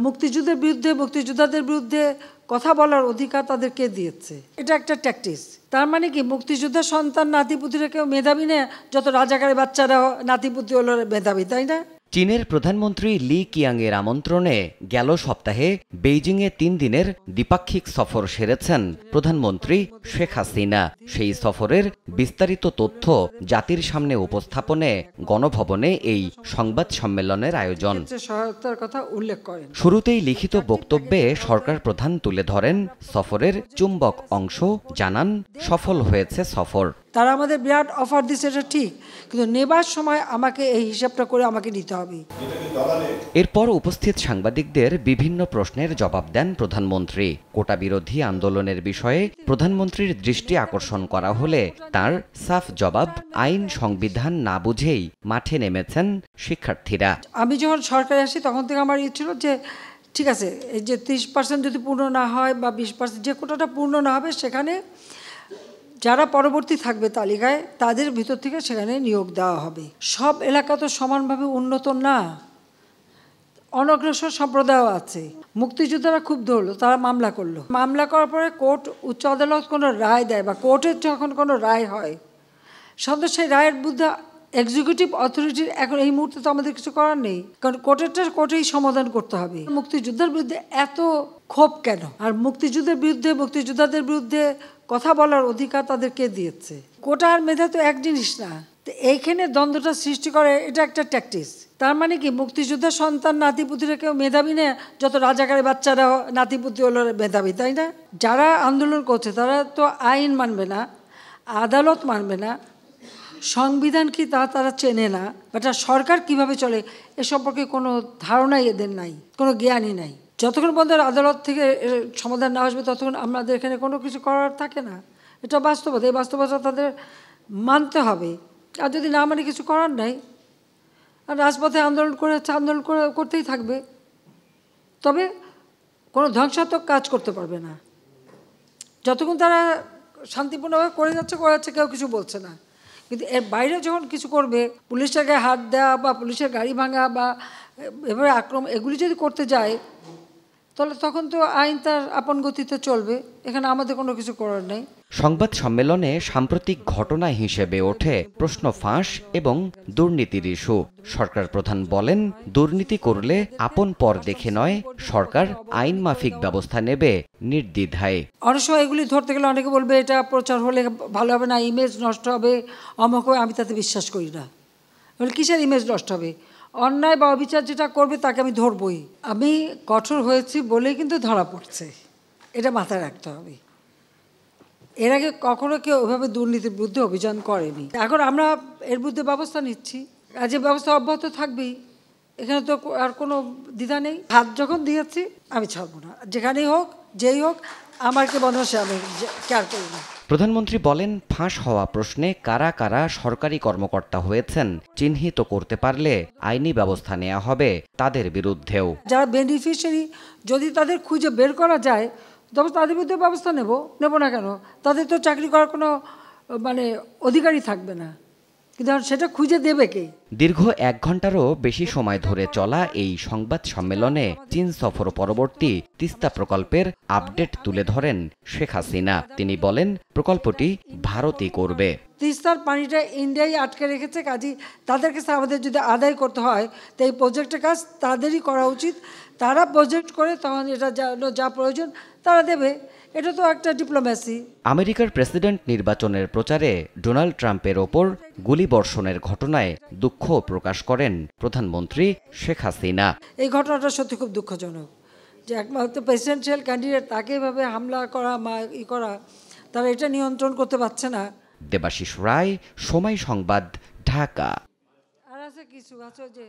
মুক্তিযোদ্ধাদের বিরুদ্ধে কথা বলার অধিকার তাদেরকে দিয়েছে। এটা একটা ট্যাকটিস। তার মানে কি মুক্তিযোদ্ধার সন্তান নাতিপুতিরা কেউ মেধাবী না, যত রাজাকারের বাচ্চারা নাতিপুতি হলো মেধাবী, তাই না? চীনের প্রধানমন্ত্রী লি কিয়াংয়ের আমন্ত্রণে গেল সপ্তাহে বেইজিংয়ে 3 দিনের দ্বিপাক্ষিক সফর সেরেছেন প্রধানমন্ত্রী শেখ হাসিনা। সেই সফরের বিস্তারিত তথ্য জাতির সামনে উপস্থাপনে গণভবনে এই সংবাদ সম্মেলনের আয়োজন। সহায়তার কথা উল্লেখ করেন। শুরুতেই লিখিত বক্তব্যে সরকার প্রধান তুলে ধরেন সফরের চুম্বক অংশ, জানান সফল হয়েছে সফর। তারা আমাদের বিরাট অফার দিচ্ছে, এটা ঠিক, কিন্তু নেবার সময় আমাকে এই হিসাবটা করে আমাকে নিতে হবে। এরপর উপস্থিত সাংবাদিকদের বিভিন্ন প্রশ্নের জবাব দেন প্রধানমন্ত্রী। কোটা বিরোধী আন্দোলনের বিষয়ে প্রধানমন্ত্রীর দৃষ্টি আকর্ষণ করা হলে তার সাফ জবাব, আইন সংবিধান না বুঝেই মাঠে নেমেছেন শিক্ষার্থীরা। আমি যখন সরকারে আসি তখন থেকে আমার ইচ্ছে ছিল যে ঠিক আছে, এই যে 30% যদি পূর্ণ না হয় বা 20% যে কোটাটা পূর্ণ না হবে, সেখানে যারা পরবর্তী থাকবে তালিকায় তাদের ভিতর থেকে সেখানে নিয়োগ দেওয়া হবে। সব এলাকা তো সমানভাবে উন্নত না, অনগ্রসর সম্প্রদায়ও আছে। মুক্তিযোদ্ধারা খুব ধরলো, তারা মামলা করলো। মামলা করার পরে কোর্ট, উচ্চ আদালত কোনো রায় দেয় বা কোর্টের যখন কোনো রায় হয়, সন্দেহ সেই রায়ের বিরুদ্ধে এক্সিকিউটিভ অথরিটির এখন এই মুহূর্তে তো আমাদের কিছু করার নেই, কারণ কোর্টেরটা কোর্টেই সমাধান করতে হবে। মুক্তিযোদ্ধার বিরুদ্ধে এত ক্ষোভ কেন? আর মুক্তিযোদ্ধাদের বিরুদ্ধে কথা বলার অধিকার তাদেরকে দিয়েছে। কোটা আর মেধা তো এক জিনিস না। তো এইখানে দ্বন্দ্বটা সৃষ্টি করে, এটা একটা ট্যাকটিস। তার মানে কি মুক্তিযোদ্ধার সন্তান নাতিপুতিরা কেউ মেধাবী না, যত রাজাকারের বাচ্চারা নাতিপুতি হলো মেধাবী, তাই না? যারা আন্দোলন করছে তারা তো আইন মানবে না, আদালত মানবে না, সংবিধান কি তারা চেনে না, এটা সরকার কিভাবে চলে এ সম্পর্কে কোনো ধারণাই এদের নাই, কোনো জ্ঞানই নাই। যতক্ষণ পর্যন্ত আদালত থেকে সমাধান না আসবে ততক্ষণ আমাদের এখানে কোনো কিছু করার থাকে না। এটা বাস্তবতা, এই বাস্তবতা তাদের মানতে হবে। আর যদি না মানে কিছু করার নাই, আর রাজপথে আন্দোলন করতেই থাকবে, তবে কোনো ধ্বংসাত্মক কাজ করতে পারবে না। যতক্ষণ তারা শান্তিপূর্ণভাবে করে যাচ্ছে কেউ কিছু বলছে না। কিন্তু এর বাইরে যখন কিছু করবে, পুলিশের গায়ে হাত দেওয়া বা পুলিশের গাড়ি ভাঙা বা এভাবে আক্রমণ, এগুলি যদি করতে যায় তাহলে তখন তো আইন তার আপন গতিতে চলবে। এখানে আমাদের কোনো কিছু করার নেই। সংবাদ সম্মেলনে সাম্প্রতিক ঘটনা হিসেবে ওঠে প্রশ্ন ফাঁস এবং দুর্নীতির ইস্যু। সরকার প্রধান বলেন, দুর্নীতি করলে আপন পর দেখে নয়, সরকার আইন মাফিক ব্যবস্থা নেবে নির্দ্বিধায়। অনেক সময় এগুলি ধরতে গেলে অনেকে বলবে এটা প্রচার হলে ভালো হবে না, ইমেজ নষ্ট হবে, অমুক হবে। আমি তাতে বিশ্বাস করি না। কিসের ইমেজ নষ্ট হবে? অন্যায় বা অবিচার যেটা করবে তাকে আমি ধরবই। আমি কঠোর হয়েছি বলেই কিন্তু ধরা পড়ছে, এটা মাথায় রাখতে হবে। এর আগে কখনো কেউ ওইভাবে দুর্নীতির বিরুদ্ধে অভিযান করেনি। এখন আমরা এর বিরুদ্ধে ব্যবস্থা নিচ্ছি, আর যে ব্যবস্থা অব্যাহত থাকবেই, এখানে তো আর কোনো দ্বিধা নেই। হাত যখন দিয়েছি আমি ছাড়বো না, যেখানেই হোক যেই হোক, আমার কে বদমাশে আমি কেয়ার করি না। প্রধানমন্ত্রী বলেন, ফাঁস হওয়া প্রশ্নে কারা কারা সরকারি কর্মকর্তা হয়েছেন চিহ্নিত করতে পারলে আইনি ব্যবস্থা নেওয়া হবে তাদের বিরুদ্ধেও। যারা বেনিফিশিয়ারি যদি তাদের খুঁজে বের করা যায় তবে তাদের বিরুদ্ধে ব্যবস্থা নেব না কেন? তাদের তো চাকরি করার কোনো অধিকারই থাকবে না, কিন্তু সেটা খুঁজে দেবে কে? দীর্ঘ 1 ঘন্টারও বেশি সময় ধরে চলা এই সংবাদ সম্মেলনে চীন সফর পরবর্তী তিস্তা প্রকল্পের আপডেট তুলে ধরেন শেখ হাসিনা। তিনি বলেন, প্রকল্পটি ভারতই করবে। তিস্তার পানিটা ইন্ডিয়াই আটকে রেখেছে, কাজী তাদের কাছে আমাদের যদি আদায় করতে হয় তো এই প্রজেক্টের কাজ তাদেরই করা উচিত। তারা প্রজেক্ট করে তখন এটা যা প্রয়োজন তারা দেবে। এটা তো একটা ডিপ্লোম্যাসি। আমেরিকার প্রেসিডেন্ট নির্বাচনের প্রচারে ডোনাল্ড ট্রাম্পের ওপর গুলিবর্ষণের ঘটনায় দুঃখ প্রকাশ করেন প্রধানমন্ত্রী শেখ হাসিনা। এই ঘটনাটা সত্যি খুব দুঃখজনক যে একমাত্র প্রেসিডেন্সিয়াল ক্যান্ডিডেট তাকে এভাবে হামলা করা করা, তারা এটা নিয়ন্ত্রণ করতে পারছে না। দেবাশিস রায়, সময় সংবাদ, ঢাকা। আর আছে কিছু আছে যে